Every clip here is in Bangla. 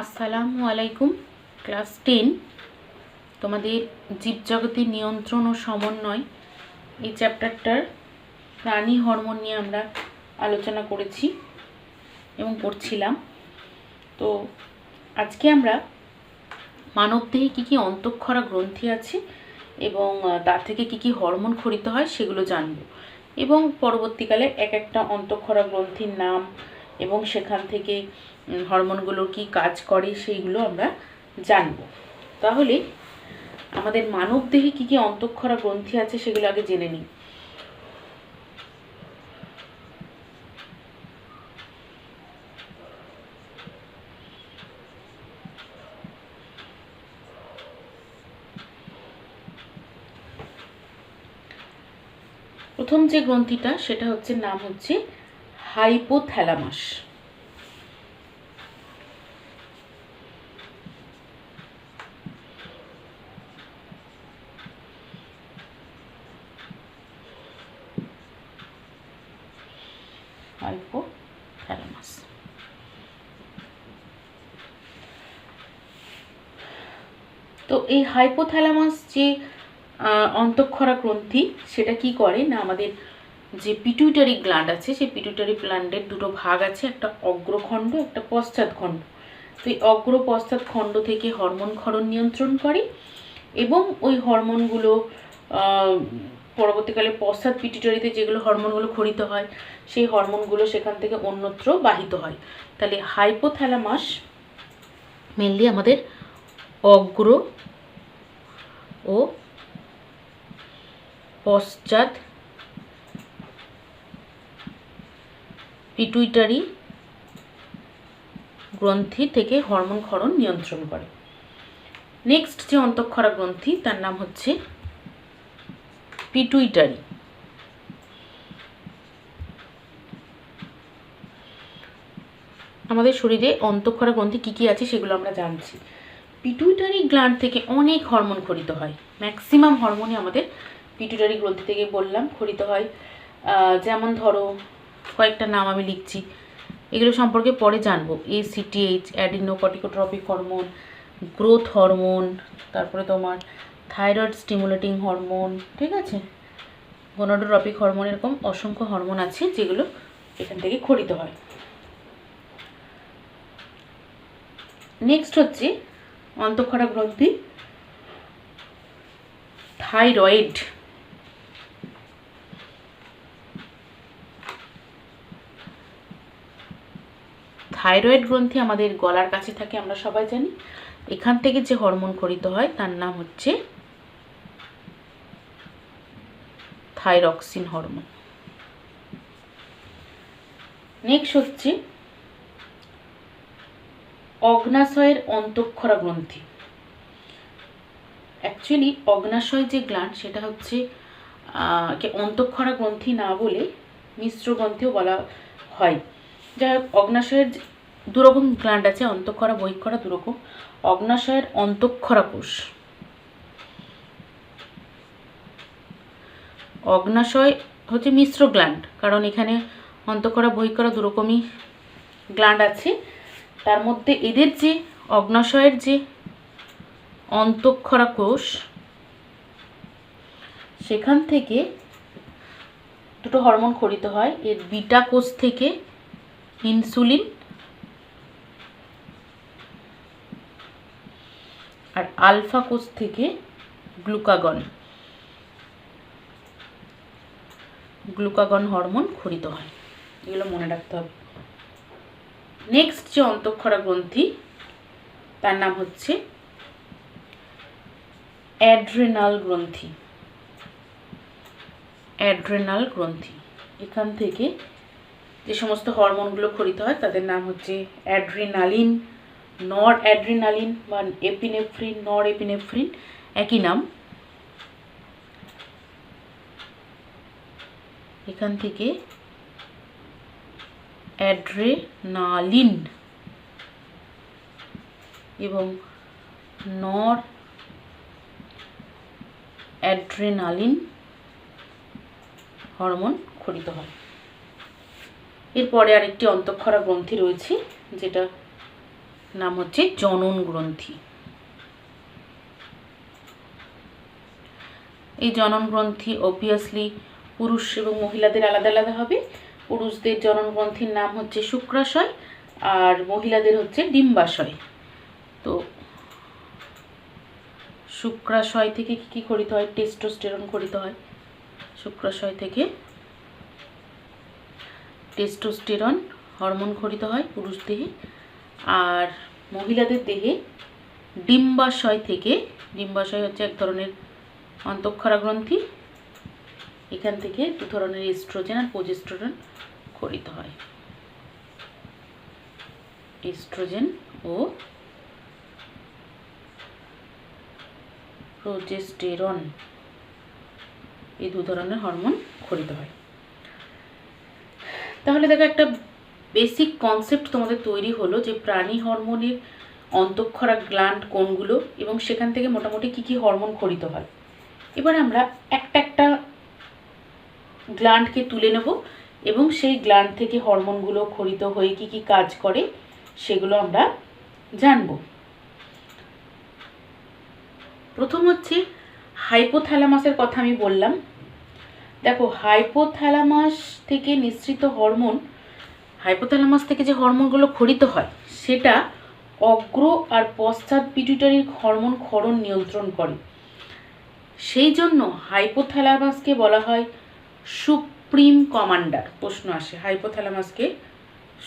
আসসালামু আলাইকুম। ক্লাস 10 তোমাদের জীবজগতের নিয়ন্ত্রণ ও সমন্বয় এই চ্যাপ্টারটার প্রাণী হরমোন নিয়ে আমরা আলোচনা করেছি এবং করছিলাম। তো আজকে আমরা মানবদেহে কী কী অন্তঃক্ষরা গ্রন্থি আছে এবং তার থেকে কী কী হরমোন খরিত হয় সেগুলো জানব এবং পরবর্তীকালে এক একটা অন্তঃক্ষরা গ্রন্থির নাম এবং সেখান থেকে হরমোনগুলোর কি কাজ করে সেইগুলো আমরা জানব। তাহলে আমাদের মানবদেহে কী কী অন্তঃক্ষরা গ্রন্থি আছে সেগুলো আগে জেনে নিই। প্রথম যে গ্রন্থিটা সেটা হচ্ছে নাম হচ্ছে হাইপোথ্যালামাস। হাইপোথ্যালামাস তো এই হাইপোথ্যালামাস যে অন্তঃক্ষরা গ্রন্থি সেটা কি করে না, আমাদের যে পিটুইটারি গ্ল্যান্ড আছে সেই পিটুইটারি গ্ল্যান্ডের দুটো ভাগ আছে, একটা অগ্রখণ্ড একটা পশ্চাৎখণ্ড। তো এই অগ্র পশ্চাৎ খণ্ড থেকে হরমোন ক্ষরণ নিয়ন্ত্রণ করে এবং ওই হরমোনগুলো পরবর্তীকালে পশ্চাৎ পিটুইটারিতে যেগুলো হরমোনগুলো খরিত হয় সেই হরমোনগুলো সেখান থেকে অন্যত্র বাহিত হয়। তাহলে হাইপোথ্যালামাস মেনলি আমাদের অগ্র ও পশ্চাৎ পিটুইটারি গ্রন্থি থেকে হরমোন ক্ষরণ নিয়ন্ত্রণ করে। নেক্সট যে অন্তঃক্ষরা গ্রন্থি তার নাম হচ্ছে পিটুইটারি। আমাদের শরীরে অন্তঃক্ষরা গ্রন্থি কী কী আছে সেগুলো আমরা জানছি। পিটুইটারি গ্ল্যান্ড থেকে অনেক হরমোন খরিত হয়, ম্যাক্সিমাম হরমোনই আমাদের পিটুইটারি গ্রন্থি থেকে বললাম খরিত হয়। যেমন ধরো কয়েকটা নাম আমি লিখছি, এগুলো সম্পর্কে পরে জানবো। ACTH অ্যাডিনোকর্টিকোট্রপিক হরমোন, গ্রোথ হরমোন, তারপরে তোমার থাইরয়েড স্টিমুলেটিং হরমোন, ঠিক আছে, গনোডোট্রপিক হরমোন, এরকম অসংখ্য হরমোন আছে যেগুলো এখান থেকে খরিত হয়। নেক্সট হচ্ছে অন্তঃক্ষরা গ্রন্থি থাইরয়েড। থাইরয়েড গ্রন্থি আমাদের গলার কাছে থাকে, আমরা সবাই জানি। এখান থেকে যে হরমোন খরিত হয় তার নাম হচ্ছে থাইরক্সিন হরমোন। নেক্সট হচ্ছে অগ্নাশয়ের অন্তঃক্ষরা গ্রন্থি। অ্যাকচুয়ালি অগ্নাশয় যে গ্ল্যান্ড সেটা হচ্ছে অন্তঃক্ষরা গ্রন্থি না বলে মিশ্র গ্রন্থিও বলা হয়। যাই হোক, অগ্নাশয়ের দুরকম গ্ল্যান্ড আছে, অন্তঃক্ষরা বহিঃক্ষরা দুরকম। অগ্নাশয়ের অন্তঃক্ষরা কোষ, অগ্নাশয় হচ্ছে মিশ্র গ্ল্যান্ড, কারণ এখানে অন্তঃক্ষরা বহিঃক্ষরা দুরকমই গ্ল্যান্ড আছে। তার মধ্যে এদের যে অগ্নাশয়ের যে অন্তঃক্ষরা কোষ সেখান থেকে দুটো হরমোন খরিত হয়। এর বিটা কোষ থেকে ইনসুলিন আর আলফা কোষ থেকে গ্লুকাগন হরমোন খরিত হয়। এগুলো মনে রাখতে হবে। নেক্সট যে অন্তঃক্ষরা গ্রন্থি তার নাম হচ্ছে অ্যাড্রেনাল গ্রন্থি। অ্যাড্রেনাল গ্রন্থি, এখান থেকে যে সমস্ত হরমোনগুলো খরিত হয় তাদের নাম হচ্ছে অ্যাড্রিনালিন, নর অ্যাড্রিনালিন বা এপিনেফ্রিন, নর এপিনেফ্রিন, একই নাম। এখান থেকে অ্যাড্রেনালিন এবং নর অ্যাড্রেনালিন হরমোন খরিত হয়। এরপরে আরেকটি অন্তঃক্ষরা গ্রন্থি রয়েছে যেটা নাম হচ্ছে জনন গ্রন্থি। এই জনন গ্রন্থি অবভিয়াসলি পুরুষ এবং মহিলাদের আলাদা আলাদা হবে। পুরুষদের জনন গ্রন্থির নাম হচ্ছে শুক্রাশয় আর মহিলাদের হচ্ছে ডিম্বাশয়। তো শুক্রাশয় থেকে কী খরিত হয়? টেস্টোস্টেরন খরিত হয়। শুক্রাশয় থেকে টেস্টোস্টেরন হরমোন খরিত হয় পুরুষ দেহে। আর মহিলাদের দেহে ডিম্বাশয় থেকে, ডিম্বাশয় হচ্ছে এক ধরনের অন্তঃক্ষরা গ্রন্থি, এখান থেকে দু ধরনের এস্ট্রোজেন আর প্রোজেস্টেরন খরিত হয়। এস্ট্রোজেন ও প্রোজেস্টেরন এই দু ধরনের হরমোন খরিত হয়। তাহলে দেখো একটা বেসিক কনসেপ্ট তোমাদের তৈরি হলো যে প্রাণী হরমোনের অন্তঃক্ষরা গ্ল্যান্ড কোনগুলো এবং সেখান থেকে মোটামুটি কি কি হরমোন খরিত হয়। এবার আমরা একটা একটা গ্ল্যান্ডকে তুলে নেব এবং সেই গ্ল্যান্ড থেকে হরমোনগুলো খরিত হয়ে কি কি কাজ করে সেগুলো আমরা জানব। প্রথম হচ্ছে হাইপোথ্যালামাসের কথা আমি বললাম। দেখো হাইপোথ্যালামাস থেকে নিঃসৃত হরমোন, হাইপোথ্যালামাস থেকে যে হরমোনগুলো খরিত হয় সেটা অগ্র আর পশ্চাৎ পিটুইটারির হরমোন ক্ষরণ নিয়ন্ত্রণ করে। সেই জন্য হাইপোথ্যালামাসকে বলা হয় সুপ্রিম কমান্ডার। প্রশ্ন আসে হাইপোথ্যালামাসকে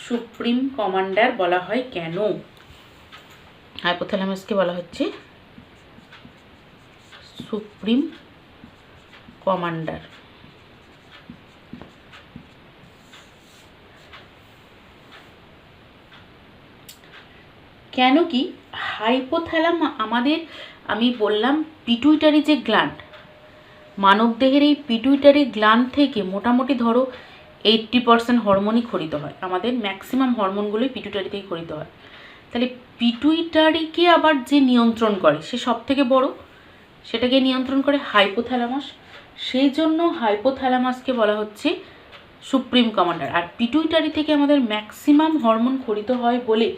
সুপ্রিম কমান্ডার বলা হয় কেন? হাইপোথ্যালামাসকে বলা হচ্ছে সুপ্রিম কমান্ডার। কেন কি আমাদের, আমি বললাম পিটুইটারি যে গ্ল্যান্ড, মানবদেহের এই পিটুইটারি গ্ল্যান্ড থেকে মোটামুটি ধরো 80% হরমোনই খরিত হয়। আমাদের ম্যাক্সিমাম হরমোনগুলোই পিটুইটারি থেকে খরিত হয়। তাহলে পিটুইটারিকে আবার যে নিয়ন্ত্রণ করে সে সব থেকে বড়, সেটাকে নিয়ন্ত্রণ করে হাইপোথ্যালামাস। সেই জন্য হাইপোথ্যালামাসকে বলা হচ্ছে সুপ্রিম কমান্ডার। আর পিটুইটারি থেকে আমাদের ম্যাক্সিমাম হরমোন খরিত হয় বলে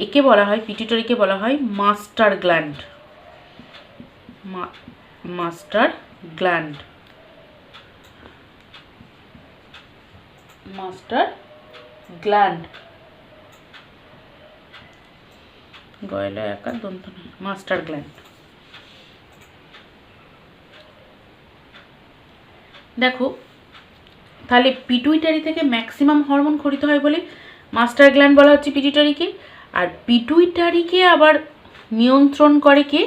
একে বলা হয়, পিটুইটারিকে বলা হয় master gland. Master gland, master gland, গয়লা একা দন্ত নয়, মাস্টার গ্ল্যান্ড। দেখো তাহলে পিটুইটারি থেকে ম্যাক্সিমাম হরমোন খরিত হয় বলে মাস্টার গ্ল্যান্ড বলা হচ্ছে পিটুইটারিকে। আর পিটুইটারিকে আবার নিয়ন্ত্রণ করে কে?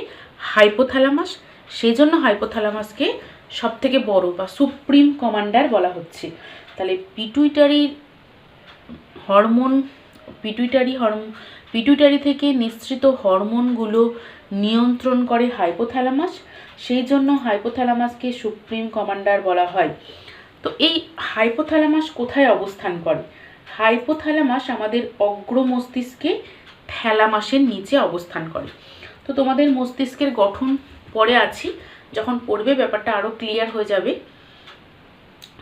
হাইপোথ্যালামাস। সেই জন্য হাইপোথ্যালামাসকে সব থেকে বড় বা সুপ্রিম কমান্ডার বলা হচ্ছে। তাহলে পিটুইটারি থেকে নিঃসৃত হরমোনগুলো নিয়ন্ত্রণ করে হাইপোথ্যালামাস। সেই জন্য হাইপোথ্যালামাসকে সুপ্রিম কমান্ডার বলা হয়। তো এই হাইপোথ্যালামাস কোথায় অবস্থান করে? হাইপোথ্যালামাস আমাদের অগ্র মস্তিষ্কে থ্যালামাসের নিচে অবস্থান করে। তো তোমাদের মস্তিষ্কের গঠন পরে আছি, যখন পড়বে ব্যাপারটা আরও ক্লিয়ার হয়ে যাবে।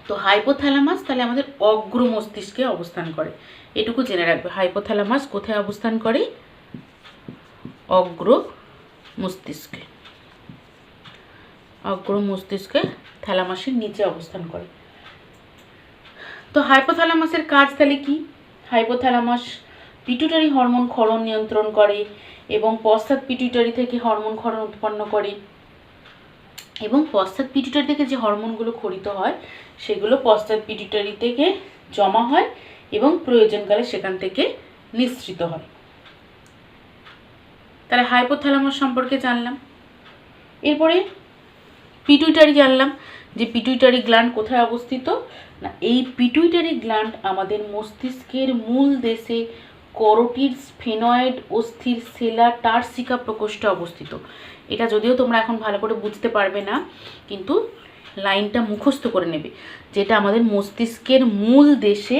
তো হাইপোথ্যালামাস তাহলে আমাদের অগ্র মস্তিষ্কে অবস্থান করে, এটুকু জেনে রাখবে। হাইপোথ্যালামাস কোথায় অবস্থান করে? অগ্র মস্তিষ্কে। অগ্র মস্তিষ্কে থ্যালামাসের নিচে অবস্থান করে। তো হাইপোথ্যালামাসের কাজ তাহলে কি? হাইপোথ্যালামাস পিটুইটারি হরমোন ক্ষরণ নিয়ন্ত্রণ করে এবং পশ্চাৎ পিটুইটারি থেকে হরমোন ক্ষরণ উৎপন্ন করে, এবং পশ্চাৎ পিটুইটারি থেকে যে হরমোনগুলো খরিত হয় সেগুলো পশ্চাৎ পিটুইটারি থেকে জমা হয় এবং প্রয়োজনকালে সেখান থেকে নিঃসৃত হয়। তাহলে হাইপোথ্যালামাস সম্পর্কে জানলাম। এরপরে পিটুইটারি জানলাম যে পিটুইটারি গ্ল্যান্ড কোথায় অবস্থিত না, এই পিটুইটারি গ্ল্যান্ড আমাদের মস্তিষ্কের মূল দেশে করোটিড স্ফেনয়েড অস্থির সেলা টার্সিকা প্রকোষ্ঠে অবস্থিত। এটা যদিও তোমরা এখন ভালো করে বুঝতে পারবে না, কিন্তু লাইনটা মুখস্থ করে নেবে, যেটা আমাদের মস্তিষ্কের মূল দেশে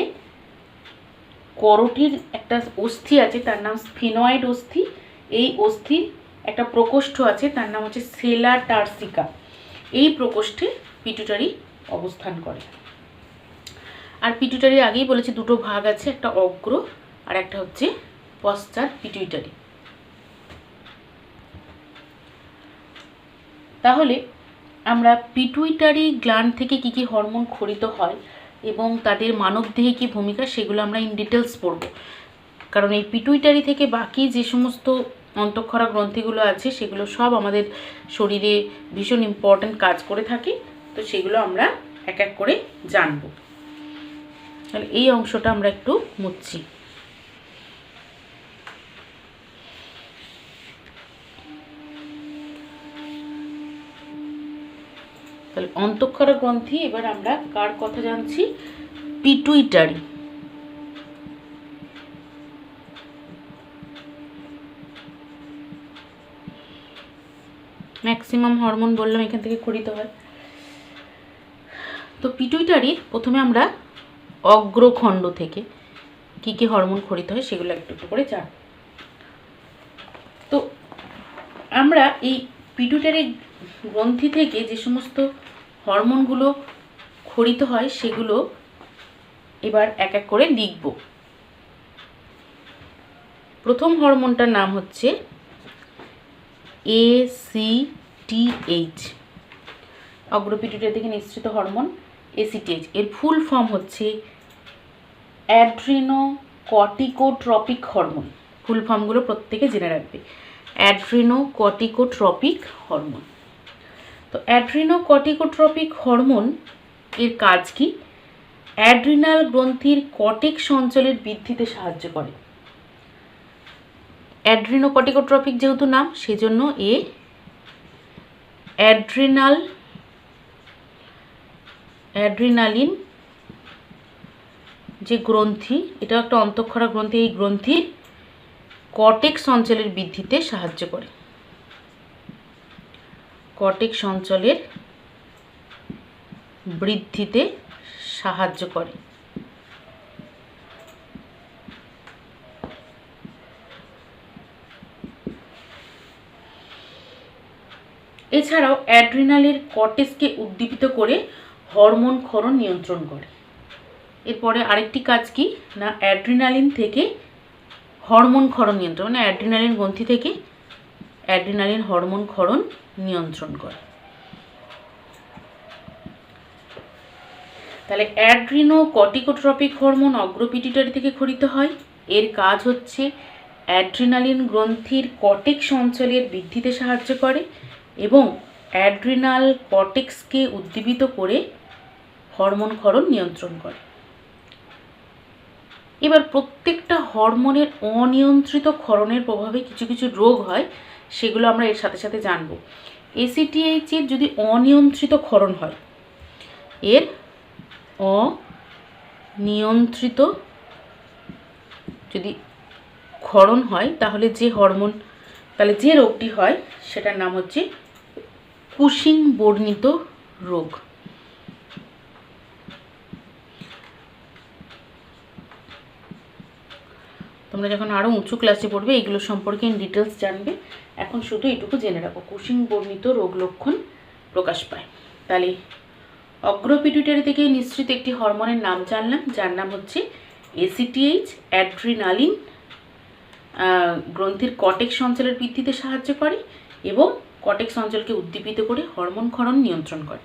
করোটিড একটা অস্থি আছে, তার নাম স্ফেনয়েড অস্থি। এই অস্থির একটা প্রকোষ্ঠ আছে, তার নাম হচ্ছে সেলা টার্সিকা। এই প্রকোষ্ঠে পিটুইটারি অবস্থান করে। আর পিটুইটারি আগেই বলেছি দুটো ভাগ আছে, একটা অগ্র আর একটা হচ্ছে পশ্চাৎ পিটুইটারি। তাহলে আমরা পিটুইটারি গ্ল্যান্ড থেকে কি কি হরমোন ক্ষরিত হয় এবং তাদের মানবদেহে কি ভূমিকা, সেগুলো আমরা ইন ডিটেলস পড়ব। কারণ এই পিটুইটারি থেকে বাকি যে সমস্ত অন্তঃক্ষরা গ্রন্থিগুলো আছে সেগুলো সব আমাদের শরীরে ভীষণ ইম্পর্ট্যান্ট কাজ করে থাকে। তো সেগুলো আমরা এক এক করে জানব। তাহলে এই অংশটা আমরা একটু মুছছি। তাহলে অন্তঃক্ষরা গ্রন্থি, এবার আমরা কার কথা জানছি? পিটুইটারি। ম্যাক্সিমাম হরমোন বললাম এখান থেকে ক্ষরিত হয়। তো পিটুইটারির প্রথমে আমরা অগ্রখণ্ড থেকে কি কি হরমোন ক্ষরিত হয় সেগুলো একটু একটু করে জানব। তো আমরা এই পিটুইটারি গ্রন্থি থেকে যে সমস্ত হরমোনগুলো ক্ষরিত হয় সেগুলো এবার এক এক করে লিখব। প্রথম হরমোনটার নাম হচ্ছে ACTH, অগ্রপিটুইটারি থেকে নিঃসৃত হরমোন ACTH। এর ফুল ফর্ম হচ্ছে অ্যাড্রিনোকর্টিকোট্রপিক হরমোন। ফুল ফর্মগুলো প্রত্যেকে জেনে রাখবে। Adrenocorticotropic hormone. তো অ্যাড্রিনোকর্টিকোট্রপিক হরমোন এর কাজ কি? অ্যাড্রিনাল গ্রন্থির কর্টেক্স অঞ্চলের বৃদ্ধিতে সাহায্য করে। অ্যাড্রিনোকর্টিকোট্রপিক যেহেতু নাম, সেজন্য এ অ্যাড্রিনালিন যে গ্রন্থি, এটা একটা অন্তঃক্ষরা গ্রন্থি, এই গ্রন্থির কর্টেক্স অঞ্চলের বৃদ্ধিতে সাহায্য করে। কর্টেক্স অঞ্চলের বৃদ্ধিতে সাহায্য করে। এছাড়াও অ্যাড্রিনালের কর্টেক্সকে উদ্দীপিত করে হরমোন ক্ষরণ নিয়ন্ত্রণ করে। এরপরে আরেকটি কাজ কি না, অ্যাড্রিনালিন থেকে হরমোন ক্ষরণ নিয়ন্ত্রণ, মানে অ্যাড্রিনালিন গ্রন্থি থেকে অ্যাড্রিনালিন হরমোন ক্ষরণ নিয়ন্ত্রণ করে। তাহলে অ্যাড্রিনোকর্টিকোট্রপিক হরমোন অগ্রপিটুইটারি থেকে ক্ষরিত হয়। এর কাজ হচ্ছে অ্যাড্রিনালিন গ্রন্থির কর্টেক্স অঞ্চলের বৃদ্ধিতে সাহায্য করে এবং অ্যাড্রিনাল কর্টেক্সকে উদ্দীপিত করে হরমোন ক্ষরণ নিয়ন্ত্রণ করে। এবার প্রত্যেকটা হরমোনের অনিয়ন্ত্রিত ক্ষরণের প্রভাবে কিছু কিছু রোগ হয়, সেগুলো আমরা এর সাথে সাথে জানব। ACTH এর যদি অনিয়ন্ত্রিত ক্ষরণ হয়, এর অনিয়ন্ত্রিত যদি ক্ষরণ হয় তাহলে যে রোগটি হয় সেটার নাম হচ্ছে কুশিং বর্ণিত রোগ। তোমরা যখন আরও উঁচু ক্লাসে পড়বে এগুলো সম্পর্কে ইন ডিটেলস জানবে। এখন শুধু এটুকু জেনে রাখো, কুশিং বর্ণিত রোগ লক্ষণ প্রকাশ পায়। তাহলে অগ্রপিটুইটারি থেকে নিঃসৃত একটি হরমোনের নাম জানলাম, যার নাম হচ্ছে ACTH। অ্যাড্রিনালিন গ্রন্থির কর্টেক্স অঞ্চলের বৃদ্ধিতে সাহায্য করে এবং কর্টেক্স অঞ্চলকে উদ্দীপিত করে হরমোন ক্ষরণ নিয়ন্ত্রণ করে।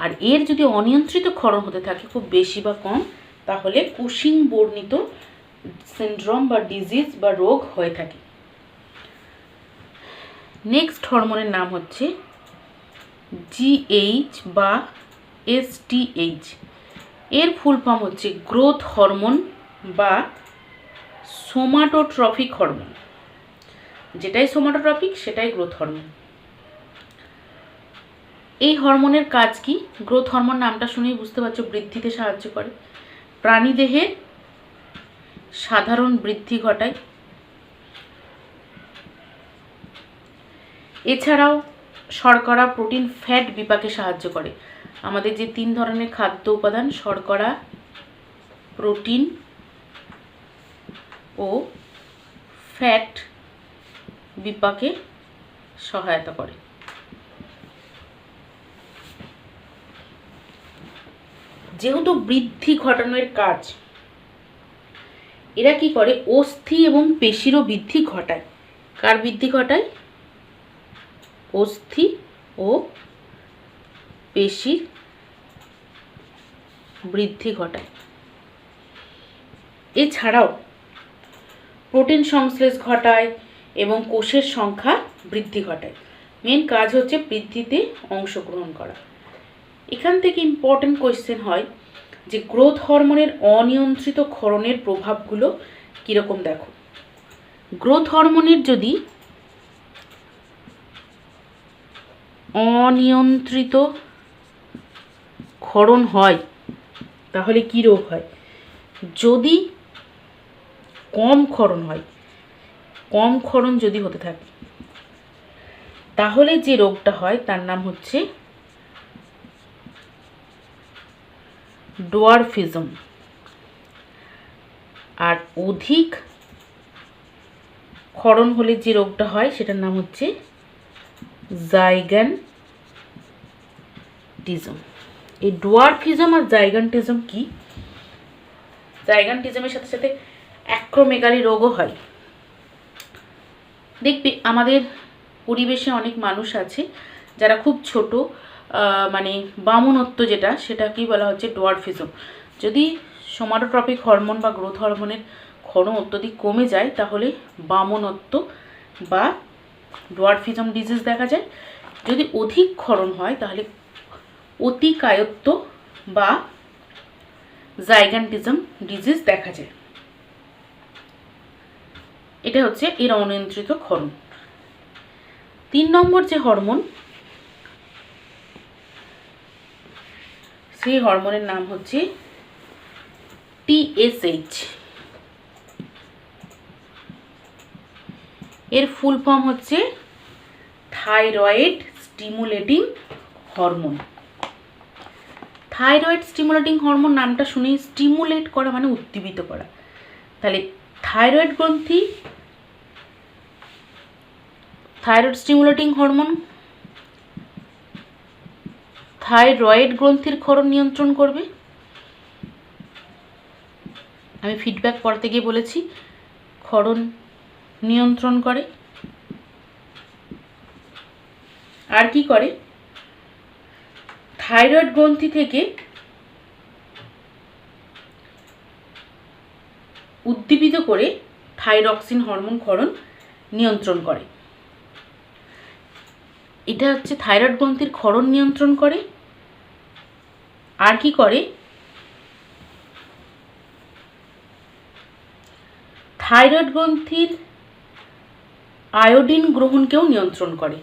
আর এর যদি অনিয়ন্ত্রিত ক্ষরণ হতে থাকে, খুব বেশি বা কম, তাহলে কুশিং বর্ণিত সিনড্রোম বা ডিজিজ বা রোগ হয়ে থাকে। নেক্সট হরমোনের নাম হচ্ছে GH বা STH। এর ফুল ফর্ম হচ্ছে গ্রোথ হরমোন বা সোমাটোট্রপিক হরমোন। যেটাই সোমাটোট্রপিক সেটাই গ্রোথ হরমোন। এই হরমোনের কাজ কি? গ্রোথ হরমোন নামটা শুনেই বুঝতে পারছো, বৃদ্ধিতে সাহায্য করে, প্রাণীদেহের সাধারণ বৃদ্ধি ঘটায়। এছাড়াও শর্করা, প্রোটিন, ফ্যাট বিপাকে সাহায্য করে। আমাদের যে 3 ধরনের খাদ্য উপাদান, শর্করা, প্রোটিন ও ফ্যাট বিপাকে সহায়তা করে। যেহেতু বৃদ্ধি ঘটানোর কাজ এরা কি করে, অস্থি এবং পেশিরও বৃদ্ধি ঘটায়। কার বৃদ্ধি ঘটায়? অস্থি ও পেশির বৃদ্ধি ঘটায়। এছাড়াও প্রোটিন সংশ্লেষ ঘটায় এবং কোষের সংখ্যা বৃদ্ধি ঘটায়। মেন কাজ হচ্ছে বৃদ্ধিতে অংশগ্রহণ করা। এখান থেকে ইম্পর্টেন্ট কোয়েশ্চেন হয় যে গ্রোথ হরমোনের অনিয়ন্ত্রিত ক্ষরণের প্রভাবগুলো কীরকম দেখো। গ্রোথ হরমোনের যদি অনিয়ন্ত্রিত ক্ষরণ হয় তাহলে কি রোগ হয়? যদি কম ক্ষরণ হয়, কম ক্ষরণ যদি হতে থাকে তাহলে যে রোগটা হয় তার নাম হচ্ছে ডোয়ারফিজম। আর অধিক ক্ষরণ হলে যে রোগটা হয় সেটার নাম হচ্ছে জাইগান্টিজম। এই ডোয়ারফিজম আর জাইগান্টিজম কি? জাইগান্টিজমের সাথে সাথে অ্যাক্রোমেগালি রোগও হয়। দেখবে আমাদের পরিবেশে অনেক মানুষ আছে যারা খুব ছোট, মানে বামনত্ব যেটা, সেটা কি বলা হচ্ছে ডোয়ারফিজম। যদি সোমাটোট্রপিক হরমোন বা গ্রোথ হরমোনের ক্ষরণ অত্যধিক কমে যায় তাহলে বামনত্ব বা ডোয়ারফিজম ডিজিজ দেখা যায়। যদি অধিক ক্ষরণ হয় তাহলে অতিকায়ত্ব বা জাইগান্টিজম ডিজিজ দেখা যায়। এটা হচ্ছে এর অনিয়ন্ত্রিত ক্ষরণ। 3 নম্বর যে হরমোন, সেই হরমোনের নাম হচ্ছে TSH। এর ফুল ফর্ম হচ্ছে thyroid stimulating hormone. Thyroid stimulating hormone নামটা শুনেই স্টিমুলেট করা মানে উদ্দীপিত করা। তাহলে থাইরয়েড গ্রন্থি, থাইরয়েড স্টিমুলেটিং হরমোন থাইরয়েড গ্রন্থির ক্ষরণ নিয়ন্ত্রণ করবে। আমি ফিডব্যাক পড়তে গিয়ে বলেছি ক্ষরণ নিয়ন্ত্রণ করে। আর কি করে? থাইরয়েড গ্রন্থি থেকে উদ্দীপিত করে থাইরক্সিন হরমোন ক্ষরণ নিয়ন্ত্রণ করে। এটা হচ্ছে থাইরয়েড গ্রন্থির ক্ষরণ নিয়ন্ত্রণ করে। আর কি করে? থাইরয়েড গ্রন্থির আয়োডিন গ্রহণকেও নিয়ন্ত্রণ করে।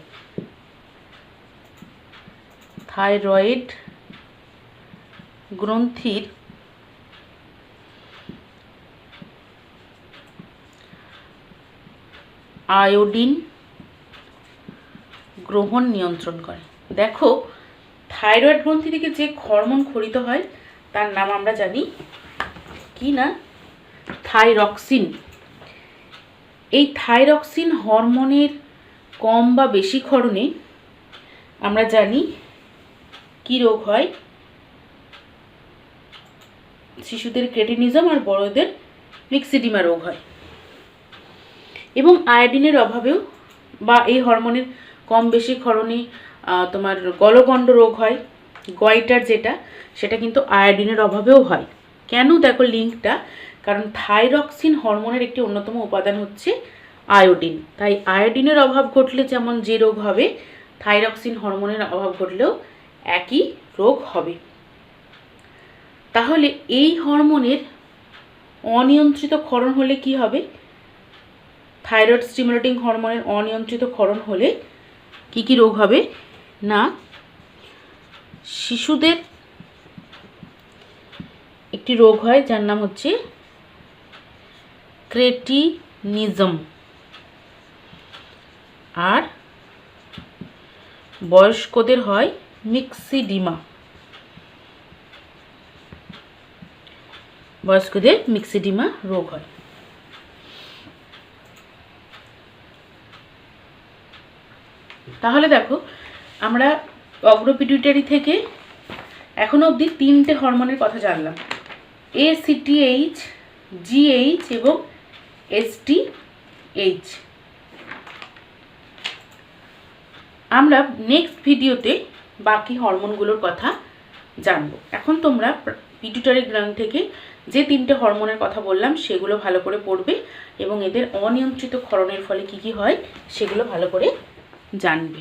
থাইরয়েড গ্রন্থির আয়োডিন গ্রহণ নিয়ন্ত্রণ করে। দেখো থাইরয়েড গ্রন্থি থেকে যে হরমোন ক্ষরিত হয় তার নাম আমরা জানি কি না? থাইরক্সিন। এই থাইরক্সিন হরমোনের কম বা বেশি ক্ষরণে আমরা জানি কি রোগ হয়? শিশুদের ক্রেটিনিজম আর বড়দের মিক্সিডিমা রোগ হয়। এবং আয়োডিনের অভাবেও বা এই হরমোনের কম বেশি ক্ষরণে তোমার গলগণ্ড রোগ হয়, গয়টার যেটা, সেটা কিন্তু আয়োডিনের অভাবেও হয়। কেন? দেখো লিঙ্কটা, কারণ থাইরক্সিন হরমোনের একটি অন্যতম উপাদান হচ্ছে আয়োডিন। তাই আয়োডিনের অভাব ঘটলে যেমন যে রোগ হবে, থাইরক্সিন হরমোনের অভাব ঘটলেও একই রোগ হবে। তাহলে এই হরমোনের অনিয়ন্ত্রিত ক্ষরণ হলে কি হবে? থাইরয়েড স্টিমুলেটিং হরমোনের অনিয়ন্ত্রিত ক্ষরণ হলে কি কি রোগ হবে না, শিশুদের একটি রোগ হয় যার নাম হচ্ছে ক্রেটিনিজম। আর বয়স্কদের হয় মিক্সিডিমা। বয়স্কদের মিক্সিডিমা রোগ হয়। তাহলে দেখো আমরা অগ্রপিটুইটারি থেকে এখনো অবধি 3টে হরমোনের কথা জানলাম। ACTH জিএইচ এবং এসটিএইচ। আমরা নেক্সট ভিডিওতে বাকি হরমোনগুলোর কথা জানবো। এখন তোমরা পিটুইটারি গ্ল্যান্ড থেকে যে 3টে হরমোনের কথা বললাম সেগুলো ভালো করে পড়বে এবং এদের অনিয়ন্ত্রিত ক্ষরণের ফলে কি কি হয় সেগুলো ভালো করে জানবে।